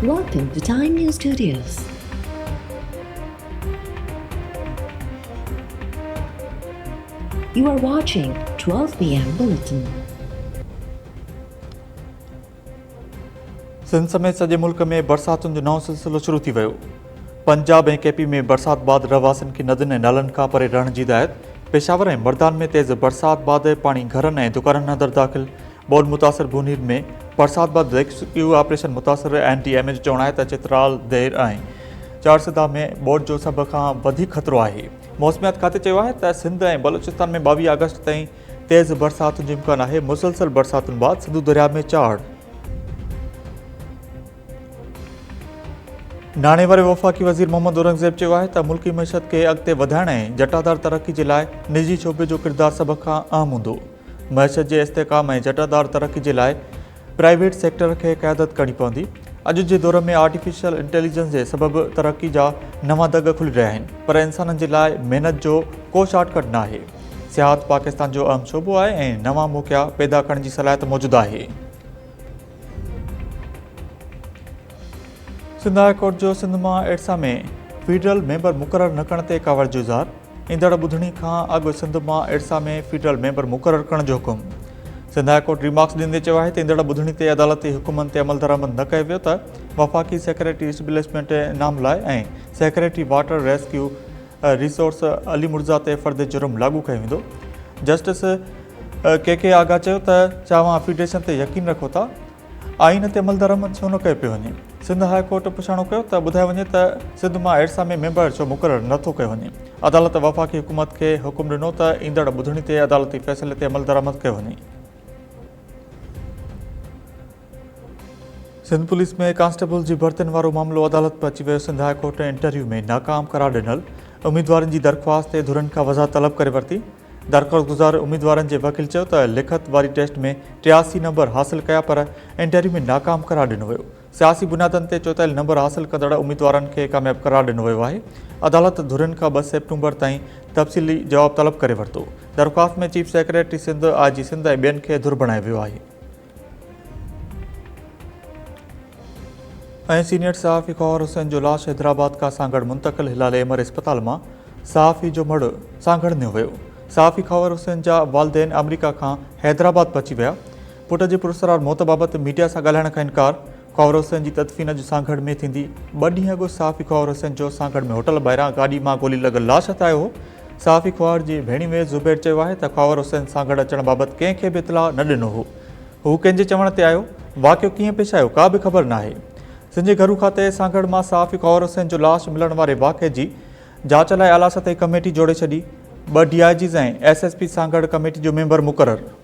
Welcome to Time News Studios. You are watching 12 p.m. Bulletin. Sindh समेत सॼे मुल्क में बरसातुनि जो नओं सिलसिलो शुरू थी वियो। पंजाब ऐं केपी में बरसात बाद रहवासियुनि खे नदियुनि ऐं नालनि खां परे रहण जी हिदायत। पेशावर ऐं मर्दान में तेज़ बरसात बाद पाणी घरनि ऐं दुकाननि अंदरि दाख़िल। ॿोॾि मुतासिर बुनीर में बरसात बाद रेस्क्यू ऑपरेशन मुतासिर NDMA जो चवणु आहे त चित्राल देर ऐं चारसिदा में ॿोॾि जो सभ खां वधीक ख़तरो आहे। मौसमियात खाते चयो आहे त सिंध ऐं बलूचिस्तान में 22 अगस्त ताईं तेज़ बरसातुनि जो इम्कान आहे। मुसलसल बरसातुनि बाद सिंधु दरिया में चाढ़। नाणे वारे वफ़ाक़ी वज़ीर मोहम्मद औरंगज़ेब चयो आहे त मुल्की मईशत खे अॻिते वधाइण ऐं जटादार तरक़ी जे लाइ निजी शोबे जो किरदारु सभ खां अहम हूंदो। मईशत जे इस्तेहकाम ऐं जटादार तरक़ी जे लाइ प्राइवेट सेक्टर खे क़यादत करणी पवंदी। अॼु जे दौर में आर्टिफिशियल इंटेलिजेंस जे सबबि तरक़ी जा नवां दग खुली रहिया आहिनि, पर इंसाननि जे लाइ महिनत जो को शॉर्टकट न आहे। सियाहत पाकिस्तान जो अहम शोबो आहे ऐं नवां मौक़िया पैदा करण जी सलाहियत मौजूदु आहे। सिंध हाई कोर्ट जो सिंध मां एडसा में फेडरल मेंबर मुक़ररु न करण ते कावड़ जो इज़हार। ईंदड़ ॿुधणी खां अॻु सिंध मां एडसा में फेडरल मेंबर मुक़ररु करण जो हुकुम। सिंध हाई कोर्ट रिमार्क्स ॾींदे चयो आहे त ईंदड़ ॿुधणी ते अदालती हुकुमनि ते अमल दरामद न कयो वियो त वफ़ाक़ी सेक्रेटरी स्टेब्लिशमेंट नाम लाइ ऐं secretary water rescue resource Ali Mirza ते फ़र्द जुर्म लागू कयो वेंदो। जस्टिस KK आगा चयो त तव्हां फेडरेशन ते यकीन रखो था, आइन ते अमल दरामद छो न कयो पियो वञे। सिंध हाई कोर्ट पुछाणो कयो त ॿुधायो वञे त सिंध मां एडसा में मेंबर छो मुक़ररु नथो कयो वञे। अदालत वफ़ाक़ी हुकूमत खे हुकुम ॾिनो त ईंदड़ ॿुधणी ते अदालती फ़ैसिले ते अमल दरामद कयो वञे। सिंध पुलिस में कांस्टेबल जी भर्तियुनि वारो मामिलो अदालत में अची वियो। सिंध हाई कोर्ट इंटरव्यू में नाकाम करार ॾिनल उम्मीदवारनि जी दरख़्वास्त ते धुरनि खां वज़ाहत तलब करे वरिती। दरख़्वास्त गुज़ार उम्मीदवारनि जे वकील चयो त लिखत वारी टेस्ट में 83 नंबर हासिल कया, पर इंटरव्यू में नाकाम करार ॾिनो वियो। सियासी बुनियादनि ते चोटाइल नंबर हासिल कंदड़ उम्मीदवारनि खे कामयाब करार ॾिनो वियो आहे। अदालत धुरनि खां 2 सेप्टेम्बर ताईं तफ़सीली जवाब तलब करे वरितो। दरख़्वास्त में chief secretary Sindh, IG Sindh ऐं ॿियनि खे धुर बणायो वियो आहे। ऐं सीनियर सहाफ़ी ख़वार हुसैन जो लाश हैदराबाद खां सांगड़ मुंतक़िल। हिलाल अहमद अस्पताल मां सहाफ़ी जो मड़ सांगड़ नियो वियो। सहाफ़ी ख़वार हुसैन जा वालिदैन अमरीका खां हैदराबाद पहुची विया। पुट जी पुरसरार मौत बाबति मीडिया सां ॻाल्हाइण खां इनकार। ख़वार हुसैन जी तदफ़ीन जो सांगड़ में थींदी। 2 ॾींहं अॻु सहाफ़ी ख़वार हुसैन जो सांगड़ में होटल ॿाहिरां गाॾी मां गोली लॻल लाश हथायो हो। सहाफ़ी ख़वार जी भेणीवे ज़ुबैर चयो आहे त ख़वार हुसैन सांगड़ अचण बाबति कंहिंखे बि इतला न ॾिनो हो। हू कंहिंजे चवण ते आयो। वाक़ियो कीअं पेश आयो का बि ख़बर न आहे। सिंध घरू खाते सांगड़ मां सहाफ़ी ख़वार हुसैन जो लाश मिलण वारे वाक़े जी जांच लाइ आला सतही कमेटी जोड़े छॾी। 2 DIGs ऐं SSP सांगड़ कमेटी जो मेंबर मुक़ररु।